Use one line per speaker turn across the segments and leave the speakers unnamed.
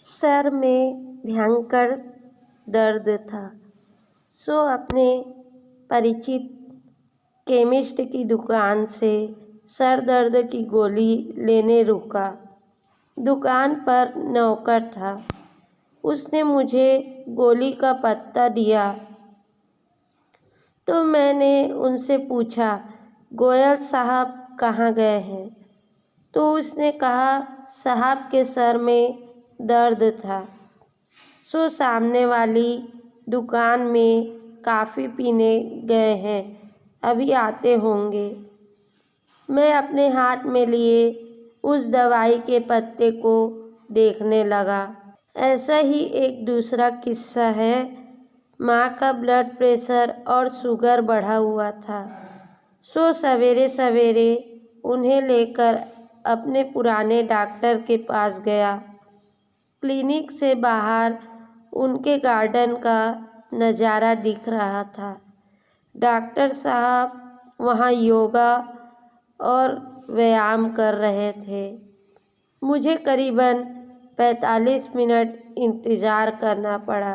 Sir में भयंकर दर्द था, सो अपने परिचित केमिस्ट की दुकान से सर दर्द की गोली लेने रुका। दुकान पर नौकर था, उसने मुझे गोली का पत्ता दिया तो मैंने उनसे पूछा, गोयल साहब कहाँ गए हैं? तो उसने कहा, साहब के सर में दर्द था, सो सामने वाली दुकान में कॉफ़ी पीने गए हैं, अभी आते होंगे। मैं अपने हाथ में लिए उस दवाई के पत्ते को देखने लगा। ऐसा ही एक दूसरा किस्सा है। माँ का ब्लड प्रेशर और शुगर बढ़ा हुआ था, सो सवेरे सवेरे उन्हें लेकर अपने पुराने डॉक्टर के पास गया। क्लिनिक से बाहर उनके गार्डन का नज़ारा दिख रहा था। डॉक्टर साहब वहाँ योगा और व्यायाम कर रहे थे। मुझे करीबन 45 मिनट इंतज़ार करना पड़ा।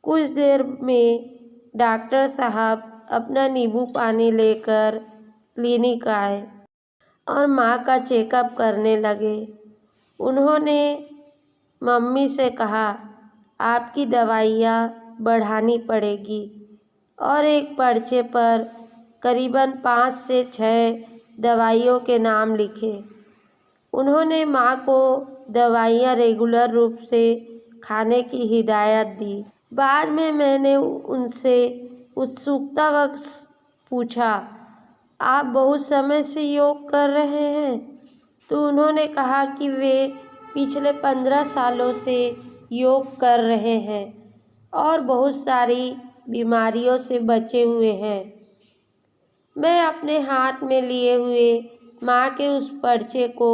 कुछ देर में डॉक्टर साहब अपना नींबू पानी लेकर क्लिनिक आए और माँ का चेकअप करने लगे। उन्होंने मम्मी से कहा, आपकी दवाइयाँ बढ़ानी पड़ेगी और एक पर्चे पर करीबन 5 से 6 दवाइयों के नाम लिखे। उन्होंने माँ को दवाइयाँ रेगुलर रूप से खाने की हिदायत दी। बाद में मैंने उनसे उत्सुकतावश पूछा, आप बहुत समय से योग कर रहे हैं? तो उन्होंने कहा कि वे पिछले 15 सालों से योग कर रहे हैं और बहुत सारी बीमारियों से बचे हुए हैं। मैं अपने हाथ में लिए हुए माँ के उस पर्चे को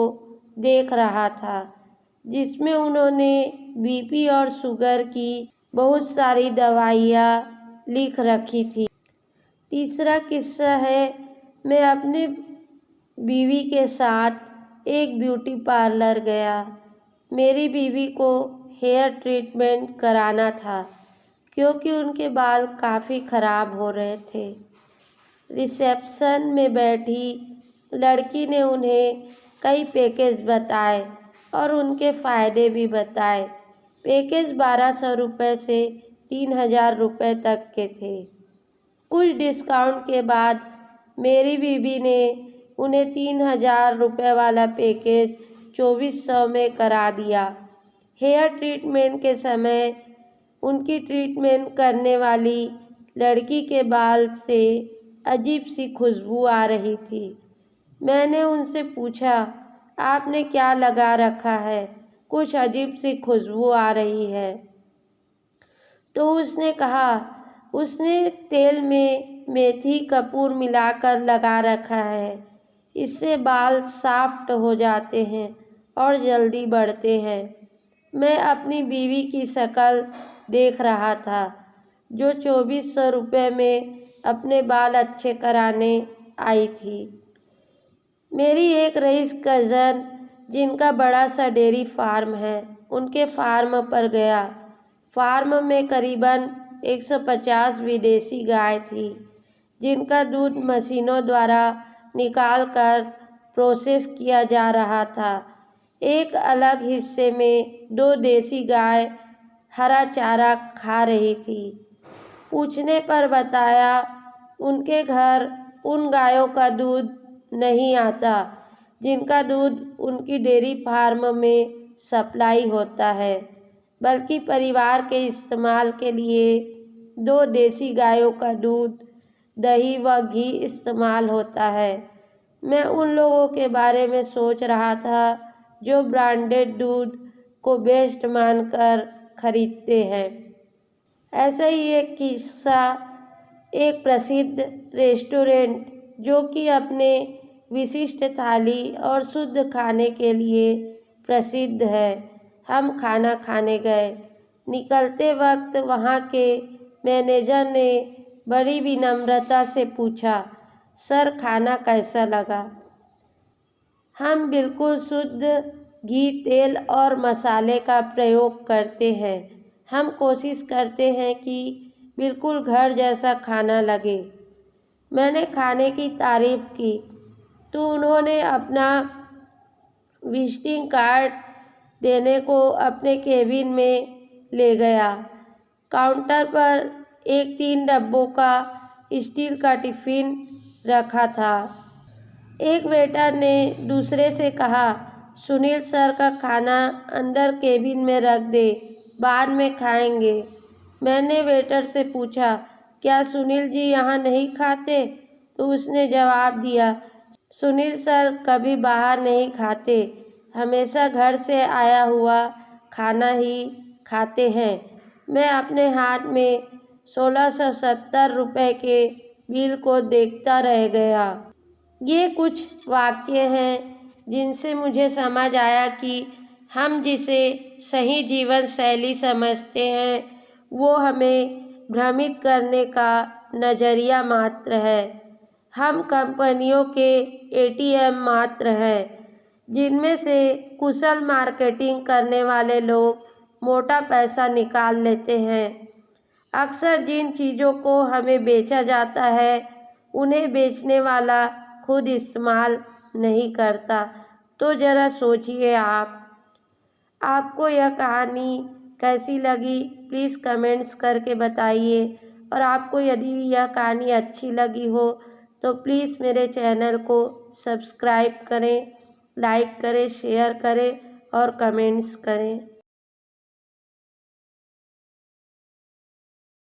देख रहा था, जिसमें उन्होंने बीपी और शुगर की बहुत सारी दवाइयाँ लिख रखी थी। तीसरा किस्सा है, मैं अपने बीवी के साथ एक ब्यूटी पार्लर गया। मेरी बीवी को हेयर ट्रीटमेंट कराना था क्योंकि उनके बाल काफ़ी ख़राब हो रहे थे। रिसेप्शन में बैठी लड़की ने उन्हें कई पैकेज बताए और उनके फ़ायदे भी बताए। पैकेज 1200 रुपये से 3000 रुपये तक के थे। कुछ डिस्काउंट के बाद मेरी बीवी ने उन्हें 3000 रुपये वाला पैकेज 2400 में करा दिया। हेयर ट्रीटमेंट के समय उनकी ट्रीटमेंट करने वाली लड़की के बाल से अजीब सी खुशबू आ रही थी। मैंने उनसे पूछा, आपने क्या लगा रखा है? कुछ अजीब सी खुशबू आ रही है। तो उसने कहा, उसने तेल में मेथी कपूर मिलाकर लगा रखा है, इससे बाल सॉफ्ट हो जाते हैं और जल्दी बढ़ते हैं। मैं अपनी बीवी की शक्ल देख रहा था, जो 2400 रुपये में अपने बाल अच्छे कराने आई थी। मेरी एक रईस कज़न, जिनका बड़ा सा डेयरी फार्म है, उनके फार्म पर गया। फार्म में करीबन 150 विदेशी गाय थी, जिनका दूध मशीनों द्वारा निकालकर प्रोसेस किया जा रहा था। एक अलग हिस्से में 2 देसी गाय हरा चारा खा रही थी। पूछने पर बताया, उनके घर उन गायों का दूध नहीं आता जिनका दूध उनकी डेयरी फार्म में सप्लाई होता है, बल्कि परिवार के इस्तेमाल के लिए 2 देसी गायों का दूध, दही व घी इस्तेमाल होता है। मैं उन लोगों के बारे में सोच रहा था जो ब्रांडेड दूध को बेस्ट मानकर खरीदते हैं। ऐसा ही एक किस्सा, एक प्रसिद्ध रेस्टोरेंट जो कि अपने विशिष्ट थाली और शुद्ध खाने के लिए प्रसिद्ध है। हम खाना खाने गए। निकलते वक्त वहाँ के मैनेजर ने बड़ी विनम्रता से पूछा, सर खाना कैसा लगा? हम बिल्कुल शुद्ध घी, तेल और मसाले का प्रयोग करते हैं। हम कोशिश करते हैं कि बिल्कुल घर जैसा खाना लगे। मैंने खाने की तारीफ की तो उन्होंने अपना विजिटिंग कार्ड देने को अपने केबिन में ले गया। काउंटर पर एक 3 डब्बों का स्टील का टिफ़िन रखा था। एक वेटर ने दूसरे से कहा, सुनील सर का खाना अंदर केबिन में रख दे, बाद में खाएंगे। मैंने वेटर से पूछा, क्या सुनील जी यहाँ नहीं खाते? तो उसने जवाब दिया, सुनील सर कभी बाहर नहीं खाते, हमेशा घर से आया हुआ खाना ही खाते हैं। मैं अपने हाथ में 1670 रुपये के बिल को देखता रह गया। ये कुछ वाक्य हैं जिनसे मुझे समझ आया कि हम जिसे सही जीवन शैली समझते हैं वो हमें भ्रमित करने का नज़रिया मात्र है। हम कंपनियों के ATM मात्र हैं जिनमें से कुशल मार्केटिंग करने वाले लोग मोटा पैसा निकाल लेते हैं। अक्सर जिन चीज़ों को हमें बेचा जाता है उन्हें बेचने वाला खुद इस्तेमाल नहीं करता। तो ज़रा सोचिए आपको यह कहानी कैसी लगी प्लीज़ कमेंट्स करके बताइए। और आपको यदि यह कहानी अच्छी लगी हो तो प्लीज़ मेरे चैनल को सब्सक्राइब करें, लाइक करें, शेयर करें और कमेंट्स करें।